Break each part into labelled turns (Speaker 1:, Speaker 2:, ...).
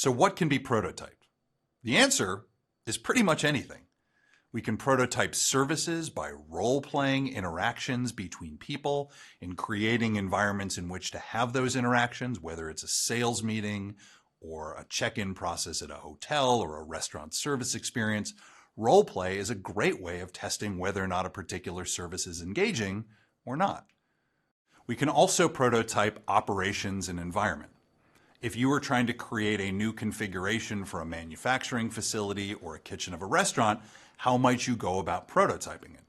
Speaker 1: So what can be prototyped? The answer is pretty much anything. We can prototype services by role-playing interactions between people and creating environments in which to have those interactions, whether it's a sales meeting or a check-in process at a hotel or a restaurant service experience. Role-play is a great way of testing whether or not a particular service is engaging or not. We can also prototype operations and environment. If you were trying to create a new configuration for a manufacturing facility or a kitchen of a restaurant, how might you go about prototyping it?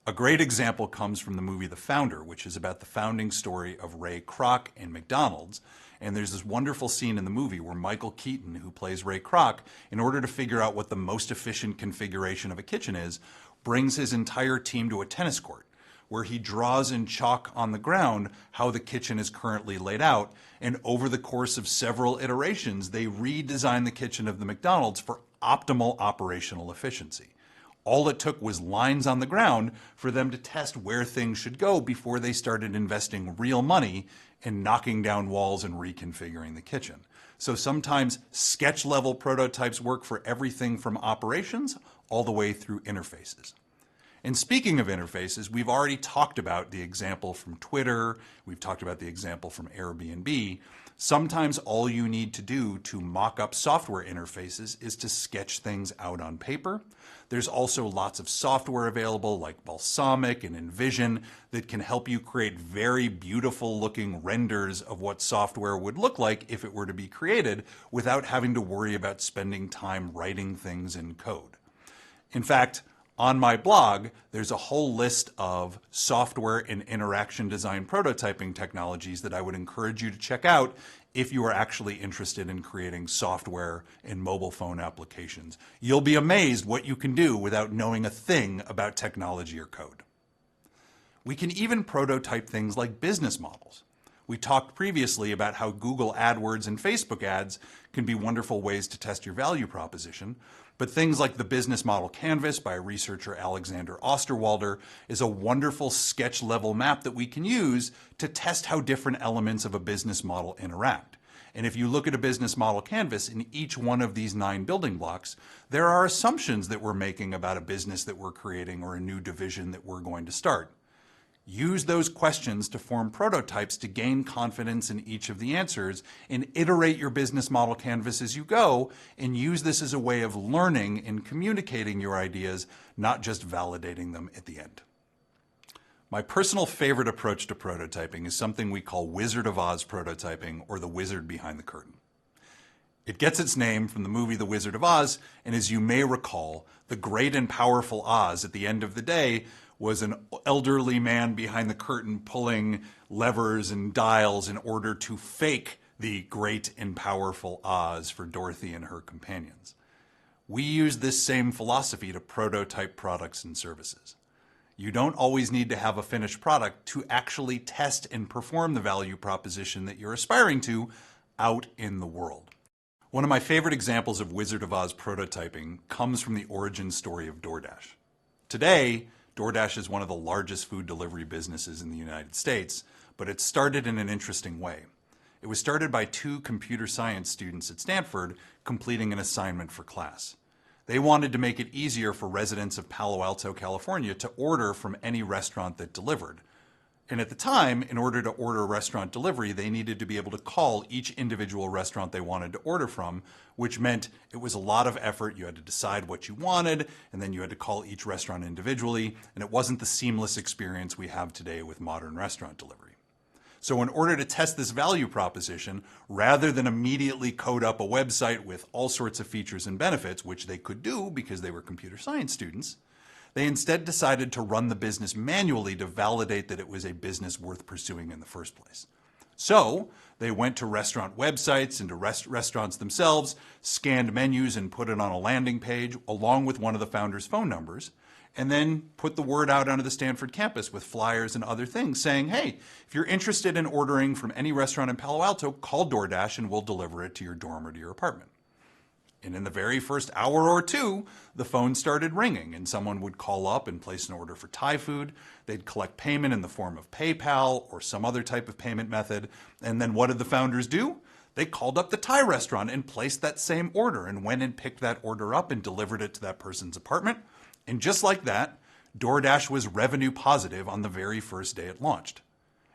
Speaker 1: A great example comes from the movie The Founder, which is about the founding story of Ray Kroc and McDonald's. And there's this wonderful scene in the movie where Michael Keaton, who plays Ray Kroc, in order to figure out what the most efficient configuration of a kitchen is, brings his entire team to a tennis court, where he draws in chalk on the ground how the kitchen is currently laid out. And over the course of several iterations, they redesign the kitchen of the McDonald's for optimal operational efficiency. All it took was lines on the ground for them to test where things should go before they started investing real money in knocking down walls and reconfiguring the kitchen. So sometimes sketch-level prototypes work for everything from operations all the way through interfaces. And speaking of interfaces, we've already talked about the example from Twitter, we've talked about the example from Airbnb. Sometimes all you need to do to mock up software interfaces is to sketch things out on paper. There's also lots of software available like Balsamiq and Envision that can help you create very beautiful looking renders of what software would look like if it were to be created without having to worry about spending time writing things in code. In fact, on my blog, there's a whole list of software and interaction design prototyping technologies that I would encourage you to check out if you are actually interested in creating software and mobile phone applications. You'll be amazed what you can do without knowing a thing about technology or code. We can even prototype things like business models. We talked previously about how Google AdWords and Facebook ads can be wonderful ways to test your value proposition, but things like the business model canvas by researcher Alexander Osterwalder is a wonderful sketch-level map that we can use to test how different elements of a business model interact. And if you look at a business model canvas, in each one of these 9 building blocks, there are assumptions that we're making about a business that we're creating or a new division that we're going to start. Use those questions to form prototypes to gain confidence in each of the answers and iterate your business model canvas as you go, and use this as a way of learning and communicating your ideas, not just validating them at the end. My personal favorite approach to prototyping is something we call Wizard of Oz prototyping, or the wizard behind the curtain. It gets its name from the movie The Wizard of Oz, and as you may recall, the great and powerful Oz at the end of the day was an elderly man behind the curtain pulling levers and dials in order to fake the great and powerful Oz for Dorothy and her companions. We use this same philosophy to prototype products and services. You don't always need to have a finished product to actually test and perform the value proposition that you're aspiring to out in the world. One of my favorite examples of Wizard of Oz prototyping comes from the origin story of DoorDash. Today, DoorDash is one of the largest food delivery businesses in the United States, but it started in an interesting way. It was started by 2 computer science students at Stanford completing an assignment for class. They wanted to make it easier for residents of Palo Alto, California to order from any restaurant that delivered. And at the time, in order to order a restaurant delivery, they needed to be able to call each individual restaurant they wanted to order from, which meant it was a lot of effort. You had to decide what you wanted, and then you had to call each restaurant individually, and it wasn't the seamless experience we have today with modern restaurant delivery. So in order to test this value proposition, rather than immediately code up a website with all sorts of features and benefits, which they could do because they were computer science students, they instead decided to run the business manually to validate that it was a business worth pursuing in the first place. So they went to restaurant websites and to restaurants themselves, scanned menus and put it on a landing page along with one of the founders' phone numbers, and then put the word out onto the Stanford campus with flyers and other things saying, hey, if you're interested in ordering from any restaurant in Palo Alto, call DoorDash and we'll deliver it to your dorm or to your apartment. And in the very first hour or 2, the phone started ringing and someone would call up and place an order for Thai food. They'd collect payment in the form of PayPal or some other type of payment method. And then what did the founders do? They called up the Thai restaurant and placed that same order and went and picked that order up and delivered it to that person's apartment. And just like that, DoorDash was revenue positive on the very first day it launched.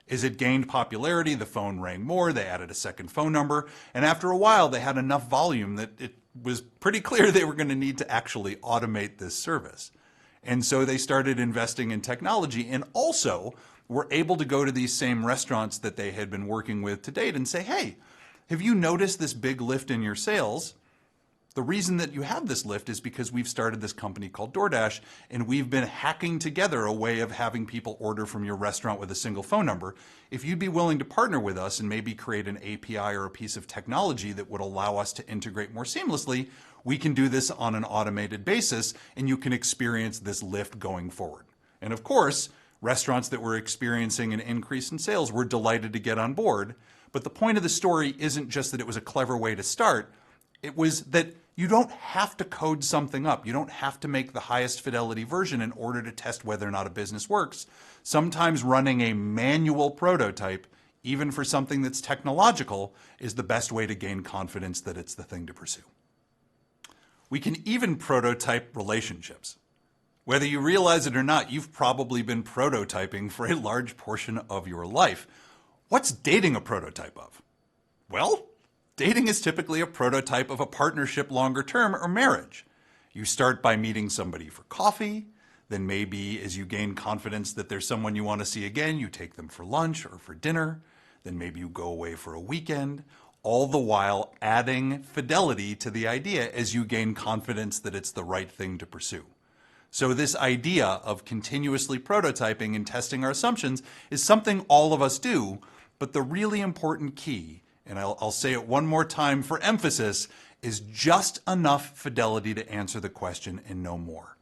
Speaker 1: As it gained popularity, the phone rang more, they added a second phone number, and after a while they had enough volume that it was pretty clear they were going to need to actually automate this service. And so they started investing in technology and also were able to go to these same restaurants that they had been working with to date and say, hey, have you noticed this big lift in your sales? The reason that you have this lift is because we've started this company called DoorDash, and we've been hacking together a way of having people order from your restaurant with a single phone number. If you'd be willing to partner with us and maybe create an API or a piece of technology that would allow us to integrate more seamlessly, we can do this on an automated basis, and you can experience this lift going forward. And of course, restaurants that were experiencing an increase in sales were delighted to get on board. But the point of the story isn't just that it was a clever way to start. It was that you don't have to code something up. You don't have to make the highest fidelity version in order to test whether or not a business works. Sometimes running a manual prototype, even for something that's technological, is the best way to gain confidence that it's the thing to pursue. We can even prototype relationships. Whether you realize it or not, you've probably been prototyping for a large portion of your life. What's dating a prototype of? Well, dating is typically a prototype of a partnership longer term or marriage. You start by meeting somebody for coffee, then maybe as you gain confidence that there's someone you want to see again, you take them for lunch or for dinner, then maybe you go away for a weekend, all the while adding fidelity to the idea as you gain confidence that it's the right thing to pursue. So this idea of continuously prototyping and testing our assumptions is something all of us do, but the really important key, and I'll say it one more time for emphasis, is just enough fidelity to answer the question and no more.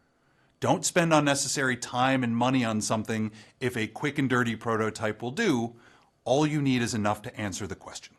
Speaker 1: Don't spend unnecessary time and money on something if a quick and dirty prototype will do. All you need is enough to answer the question.